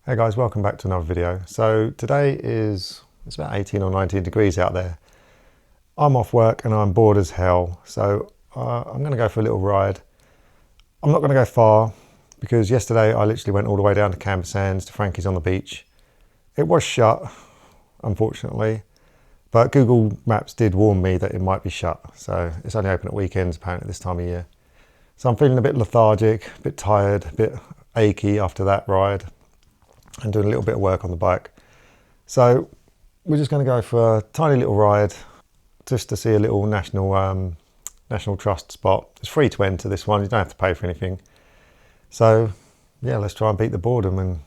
Hey guys, welcome back to another video. So today it's about 18 or 19 degrees out there. I'm off work and I'm bored as hell, so I'm going to go for a little ride. I'm not going to go far because yesterday I literally went all the way down to Camber Sands to Frankie's on the beach. It was shut, unfortunately, but Google Maps did warn me that it might be shut, so it's only open at weekends apparently this time of year. So I'm feeling a bit lethargic, a bit tired, a bit achy after that ride, and doing a little bit of work on the bike. So we're just going to go for a tiny little ride just to see a little National Trust spot. It's free to enter this one, you don't have to pay for anything. So yeah, let's try and beat the boredom and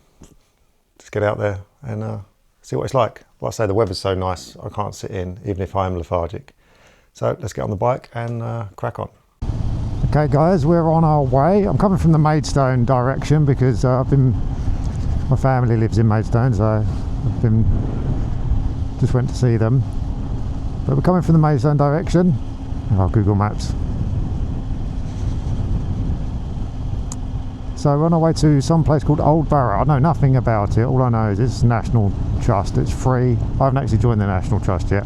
just get out there and see what it's like. Like I say, the weather's so nice, I can't sit in even if I am lethargic. So let's get on the bike and crack on. Okay guys, we're on our way. I'm coming from the Maidstone direction because my family lives in Maidstone, so just went to see them. But we're coming from the Maidstone direction. Oh, Google Maps. So we're on our way to some place called Old Barrow. I know nothing about it. All I know is it's National Trust. It's free. I haven't actually joined the National Trust yet,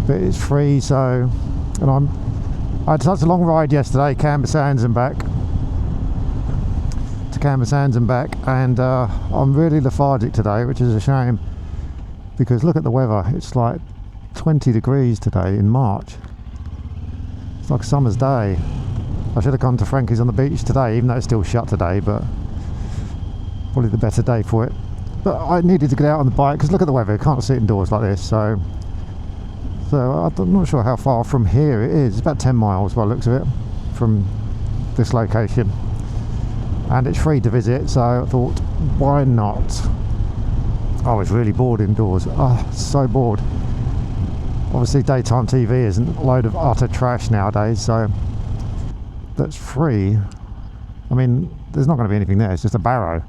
but it's free. So, and I had such a long ride yesterday, Camber Sands and back. Camber Sands and back, and I'm really lethargic today, which is a shame because look at the weather. It's like 20 degrees today in March. It's like a summer's day. I should have gone to Frankie's on the beach today, even though it's still shut today, but probably the better day for it. But I needed to get out on the bike because look at the weather. I can't sit indoors like this, so I'm not sure how far from here it is. It's about 10 miles by the looks of it from this location. And it's free to visit, so I thought, why not? I was really bored indoors. Oh, so bored. Obviously daytime TV isn't a load of utter trash nowadays, so that's free. I mean, there's not going to be anything there, it's just a barrow.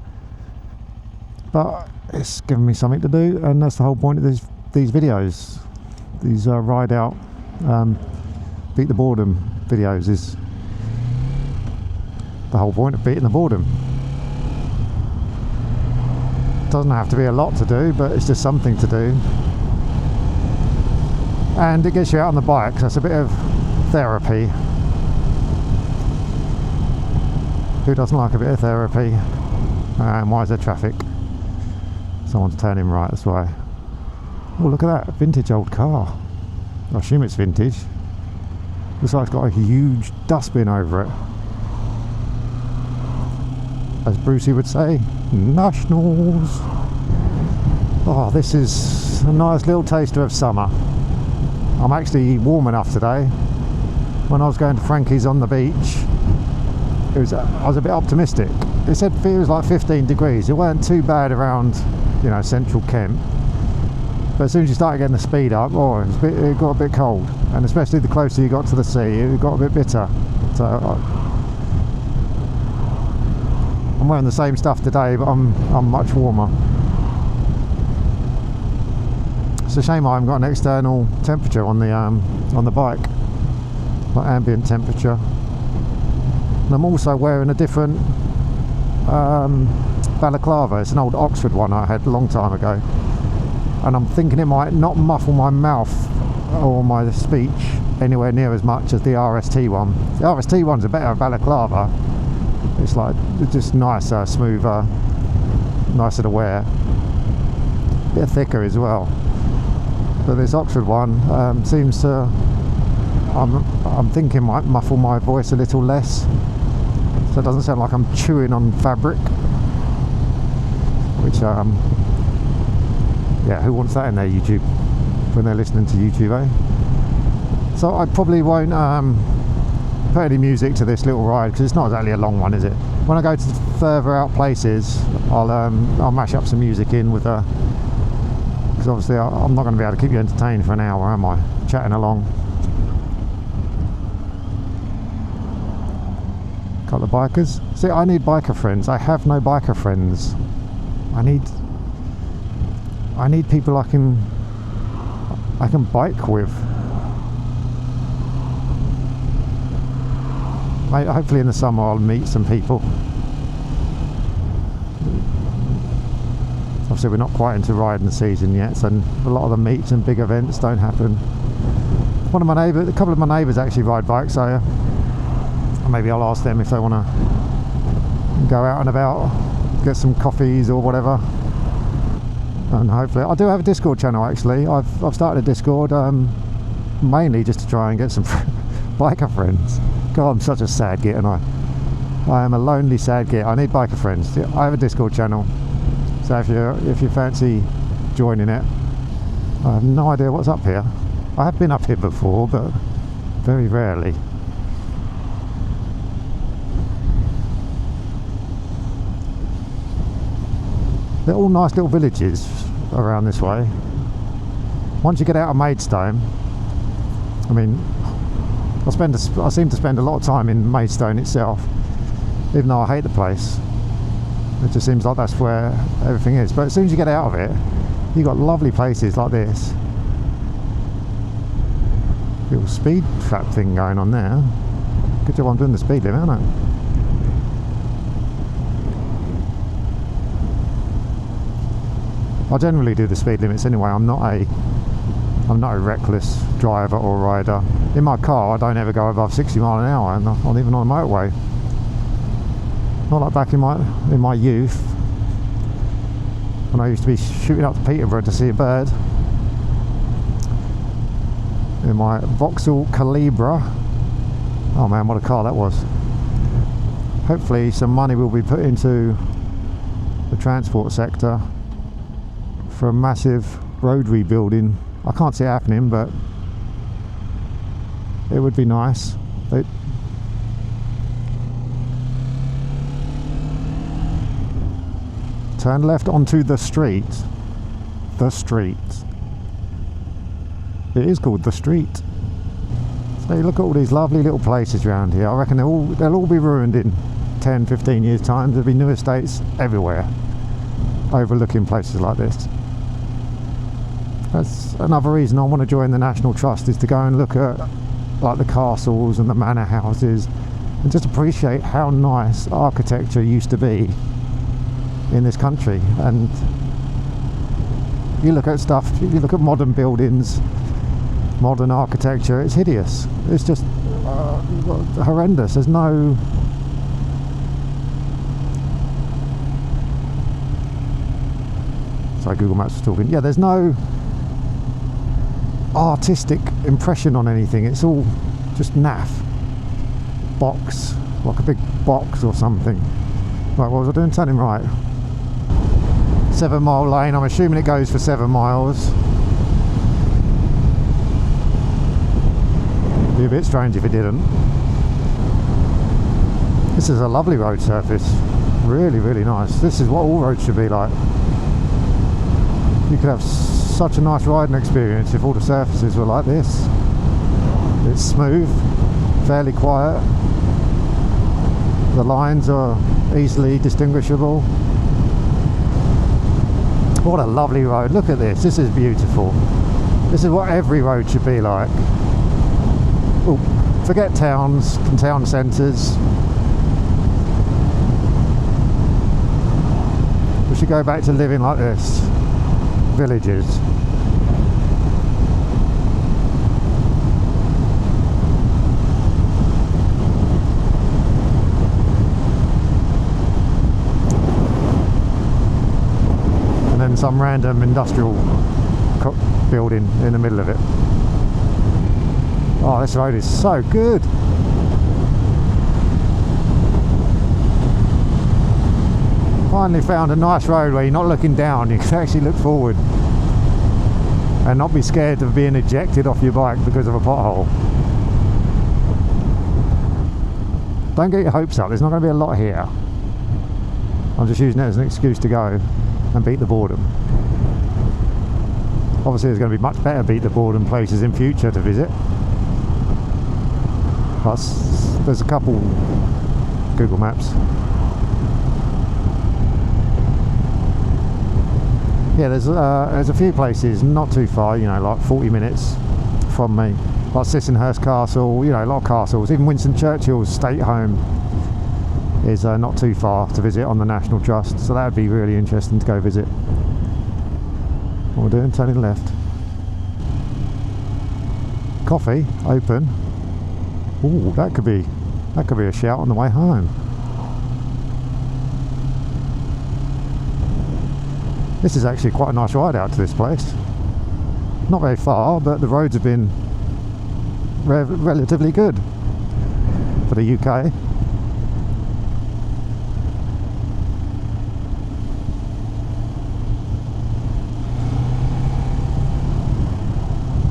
But it's given me something to do, and that's the whole point of these videos. These ride out, beat the boredom videos is the whole point of beating the boredom. Doesn't have to be a lot to do, but it's just something to do, and it gets you out on the bike, so it's a bit of therapy. Who doesn't like a bit of therapy? And why is there traffic? Someone's turning right, that's why. Oh, look at that vintage old car. I assume it's vintage. Looks like it's got a huge dustbin over it. As Brucey would say, Nationals. Oh, this is a nice little taster of summer. I'm actually warm enough today. When I was going to Frankie's on the beach, I was a bit optimistic. It said it was like 15 degrees. It weren't too bad around, central Kent. But as soon as you started getting the speed up, it got a bit cold. And especially the closer you got to the sea, it got a bit bitter. So I'm wearing the same stuff today, but I'm much warmer. It's a shame I haven't got an external temperature on the bike, like ambient temperature. And I'm also wearing a different balaclava. It's an old Oxford one I had a long time ago, and I'm thinking it might not muffle my mouth or my speech anywhere near as much as the RST one. The RST one's a better balaclava. It's just nicer, smoother, nicer to wear, a bit thicker as well. But this Oxford one seems to, I'm thinking might muffle my voice a little less, so it doesn't sound like I'm chewing on fabric, which yeah, who wants that in their YouTube when they're listening to YouTube, eh? So I probably won't put any music to this little ride because it's not exactly a long one, is it? When I go to further out places, I'll mash up some music in with because obviously I'm not going to be able to keep you entertained for an hour, am I? Chatting along. Couple of bikers. See, I need biker friends. I have no biker friends. I need people I can bike with. Hopefully in the summer I'll meet some people. obviously we're not quite into riding season yet, so a lot of the meets and big events don't happen. One of my neighbours, a couple of my neighbours actually ride bikes, so maybe I'll ask them if they want to go out and about, get some coffees or whatever. And hopefully, I do have a Discord channel actually. I've started a Discord mainly just to try and get some biker friends. God, I'm such a sad git, and I am a lonely sad git. I need biker friends. I have a Discord channel, so if you fancy joining it. I have no idea what's up here. I have been up here before, but very rarely. They're all nice little villages around this way. Once you get out of Maidstone, I mean, I seem to spend a lot of time in Maidstone itself, even though I hate the place. It just seems like that's where everything is. But as soon as you get out of it, you've got lovely places like this. Little speed trap thing going on there. Good job I'm doing the speed limit, aren't I? I generally do the speed limits anyway. I'm not a reckless driver or rider. In my car I don't ever go above 60 mile an hour, and not even on a motorway. Not like back in my youth, when I used to be shooting up to Peterborough to see a bird in my Vauxhall Calibra. Oh man, what a car that was. Hopefully some money will be put into the transport sector for a massive road rebuilding. I can't see it happening, but it would be nice. Turn left onto the street. The street. It is called the street. So you look at all these lovely little places around here. I reckon they'll all be ruined in 10, 15 years time. There'll be new estates everywhere overlooking places like this. That's another reason I want to join the National Trust, is to go and look at like the castles and the manor houses and just appreciate how nice architecture used to be in this country. And you look at stuff, you look at modern buildings, modern architecture, it's hideous. It's just horrendous. There's no sorry, Google Maps was talking. Yeah, there's no artistic impression on anything. It's all just naff. Box, like a big box or something. Right, what was I doing? Turning right. 7 mile lane. I'm assuming it goes for 7 miles. Be a bit strange if it didn't. This is a lovely road surface. Really, really nice. This is what all roads should be like. You could have such a nice riding experience if all the surfaces were like this. It's smooth, fairly quiet. The lines are easily distinguishable. What a lovely road. Look at this. This is beautiful. This is what every road should be like. Oh, forget towns and town centres. We should go back to living like this. Villages. And then some random industrial building in the middle of it. Oh, this road is so good. Finally found a nice road where you're not looking down, you can actually look forward and not be scared of being ejected off your bike because of a pothole. Don't get your hopes up, there's not going to be a lot here. I'm just using it as an excuse to go and beat the boredom. Obviously there's going to be much better beat the boredom places in future to visit. Plus there's a couple Google Maps. Yeah, there's a few places not too far, you know, like 40 minutes from me. Like Sissinghurst Castle, you know, a lot of castles. Even Winston Churchill's state home is not too far to visit on the National Trust, so that would be really interesting to go visit. What we're doing, turning left. Coffee, open. Ooh, that could be a shout on the way home. This is actually quite a nice ride out to this place. Not very far, but the roads have been relatively good for the UK.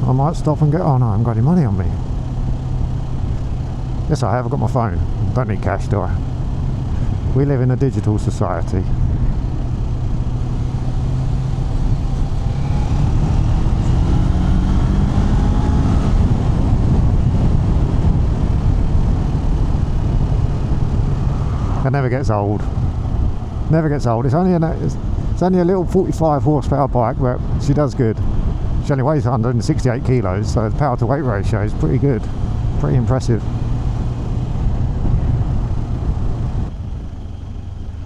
I might stop and go, oh no, I haven't got any money on me. Yes I have, I've got my phone. Don't need cash, do I? We live in a digital society. It never gets old. Never gets old. It's only a little 45 horsepower bike, but she does good. She only weighs 168 kilos, so the power to weight ratio is pretty good. Pretty impressive.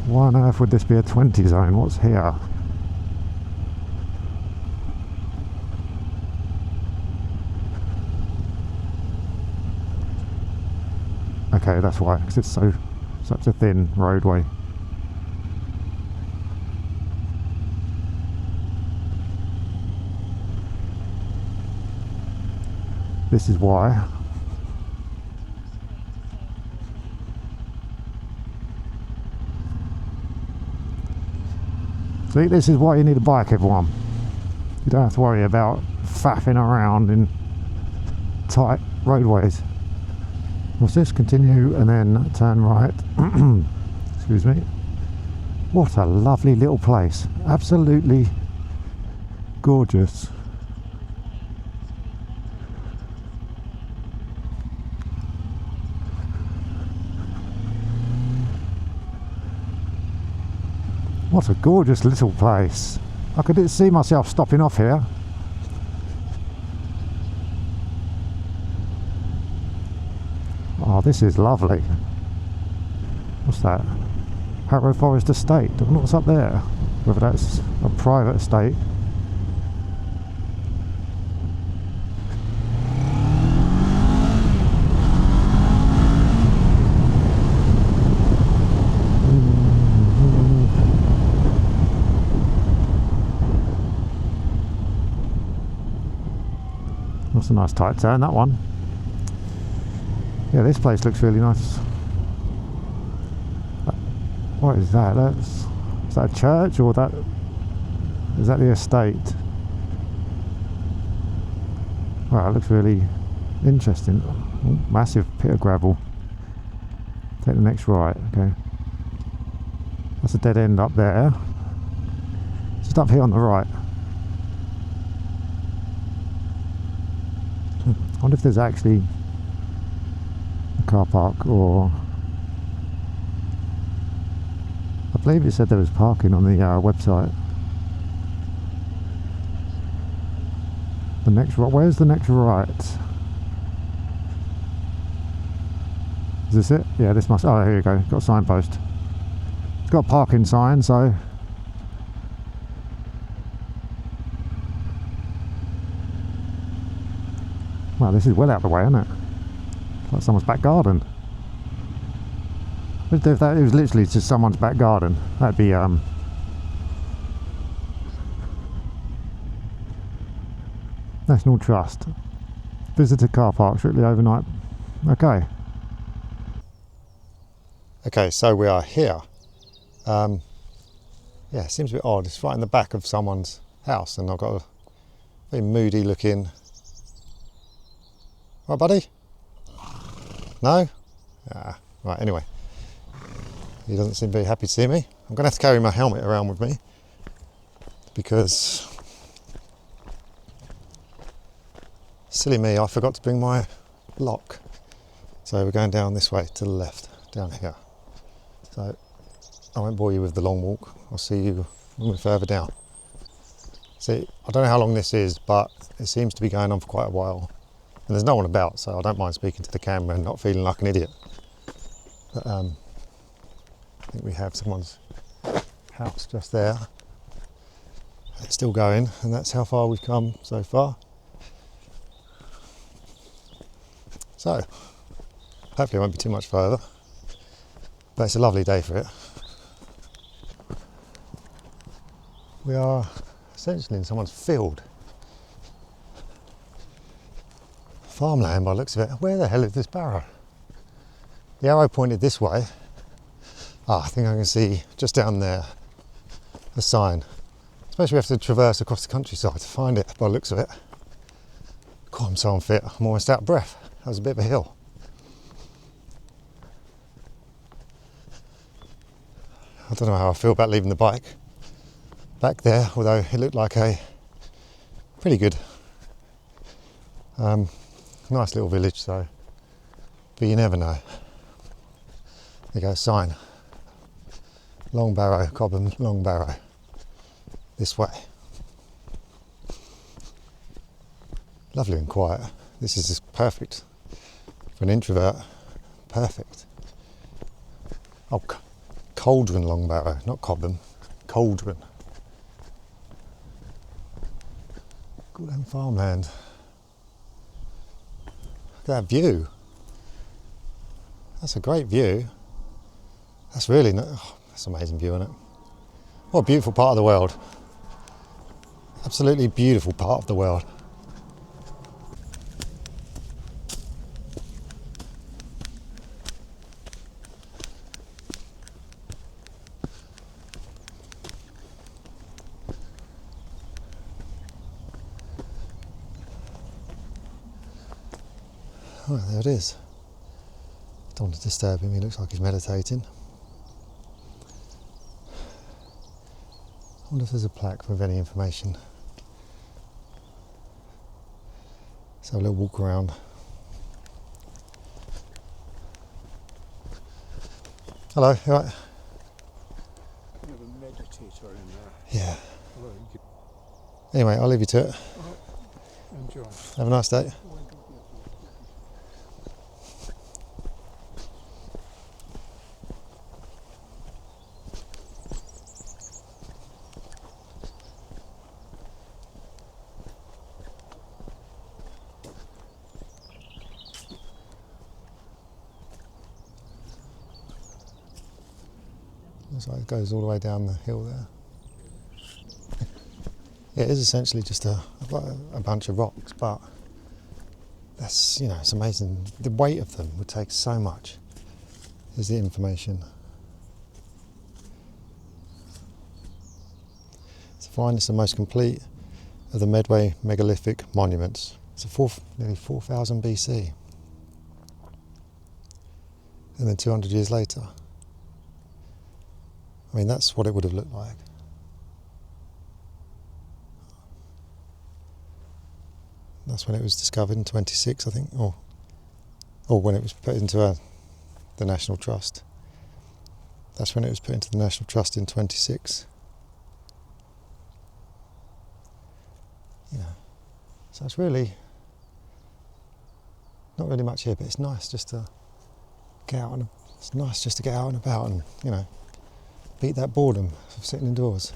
Why on earth would this be a 20 zone? What's here? Okay, that's why, because it's such a thin roadway. This is why. See, this is why you need a bike, everyone. You don't have to worry about faffing around in tight roadways. What's this? Continue and then turn right. Excuse me. What a lovely little place. Absolutely gorgeous. What a gorgeous little place. I could see myself stopping off here. Oh, this is lovely. What's that? Barrow Forest Estate. I don't know what's up there. Whether that's a private estate. That's a nice tight turn, that one. Yeah, this place looks really nice. What is that? Is that a church, or is that the estate? Wow, it looks really interesting. Oh, massive pit of gravel. Take the next right, okay. That's a dead end up there. Just up here on the right. I wonder if there's actually a car park, or I believe it said there was parking on the website. The next right, where's the next right? Is this it? Yeah, this must, oh here you go, got a signpost. It's got a parking sign, so well, this is well out of the way, isn't it? It's like someone's back garden. If that it was literally just someone's back garden, that'd be National Trust. Visitor car park, strictly overnight. Okay. Okay, so we are here. Yeah, it seems a bit odd. It's right in the back of someone's house, and I've got a very moody looking. Right, buddy? No? Ah, right, anyway. He doesn't seem very happy to see me. I'm going to have to carry my helmet around with me because, silly me, I forgot to bring my lock. So we're going down this way to the left, down here. So I won't bore you with the long walk. I'll see you when we're further down. See, I don't know how long this is, but it seems to be going on for quite a while. And there's no one about, so I don't mind speaking to the camera and not feeling like an idiot. But I think we have someone's house just there. It's still going, and that's how far we've come so far. So, hopefully it won't be too much further, but it's a lovely day for it. We are essentially in someone's field. Farmland by the looks of it. Where the hell is this barrow? The arrow pointed this way. I think I can see just down there a sign. Especially we have to traverse across the countryside to find it by the looks of it. God, I'm so unfit. I'm almost out of breath. That was a bit of a hill. I don't know how I feel about leaving the bike back there, although it looked like a pretty good, nice little village, so, but you never know. There you go, sign. Long barrow, Coldrum, long barrow. This way. Lovely and quiet. This is just perfect for an introvert. Perfect. Oh, Coldrum long barrow, not Coldrum. Coldrum. Good old farmland. Look at that view. That's a great view. That's really, that's an amazing view, isn't it? What a beautiful part of the world. Absolutely beautiful part of the world. Oh, there it is. Don't want to disturb him, he looks like he's meditating. I wonder if there's a plaque with any information. Let's have a little walk around. Hello, you all right? You have a meditator in there. Yeah. Well, you Anyway, I'll leave you to it. could enjoy. Have a nice day. Looks like it goes all the way down the hill there. Yeah, it is essentially just a bunch of rocks, but that's, you know, it's amazing. The weight of them would take so much, is the information. It's the finest and most complete of the Medway megalithic monuments. It's nearly 4,000 BC. And then 200 years later. I mean, that's what it would have looked like. That's when it was discovered in 26, I think, or when it was put into the National Trust. That's when it was put into the National Trust in 26. You know, so it's really not really much here, but it's nice just to get out and it's nice just to get out and about and, you know, beat that boredom of sitting indoors.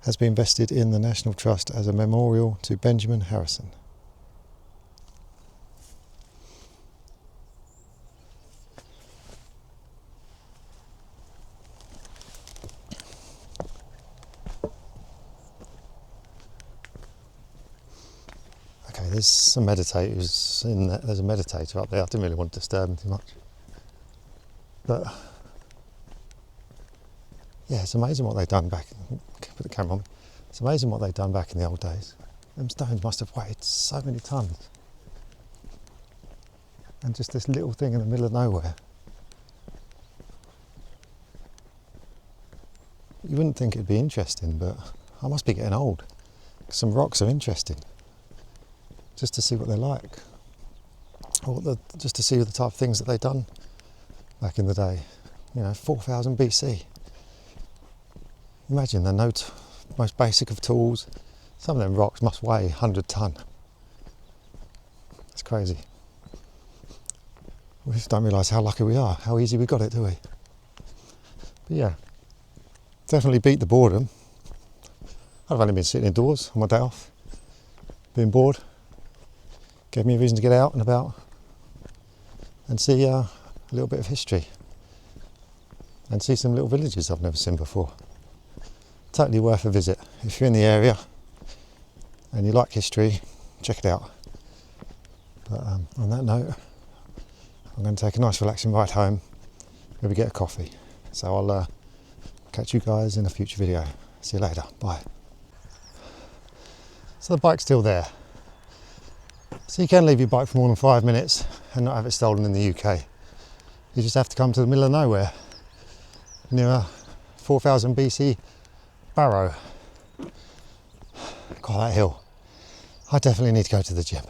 Has been vested in the National Trust as a memorial to Benjamin Harrison. Okay, there's some meditators in there. There's a meditator up there. I didn't really want to disturb him too much. But yeah, it's amazing what they've done back. Put the camera on. It's amazing what they've done back in the old days. Them stones must have weighed so many tons. And just this little thing in the middle of nowhere. You wouldn't think it'd be interesting, but I must be getting old. Some rocks are interesting. Just to see what they're like. Or just to see the type of things that they've done back in the day. You know, 4,000 BC. Imagine the most basic of tools. Some of them rocks must weigh 100 tonne. It's crazy. We just don't realise how lucky we are, how easy we got it, do we? But yeah, definitely beat the boredom. I've only been sitting indoors on my day off, being bored. Gave me a reason to get out and about and see a little bit of history and see some little villages I've never seen before. Totally worth a visit. If you're in the area and you like history, check it out. But on that note, I'm going to take a nice relaxing ride home, maybe get a coffee. So I'll catch you guys in a future video. See you later. Bye. So the bike's still there. So you can leave your bike for more than 5 minutes and not have it stolen in the UK. You just have to come to the middle of nowhere near a 4000 BC barrow. God, that hill. I definitely need to go to the gym.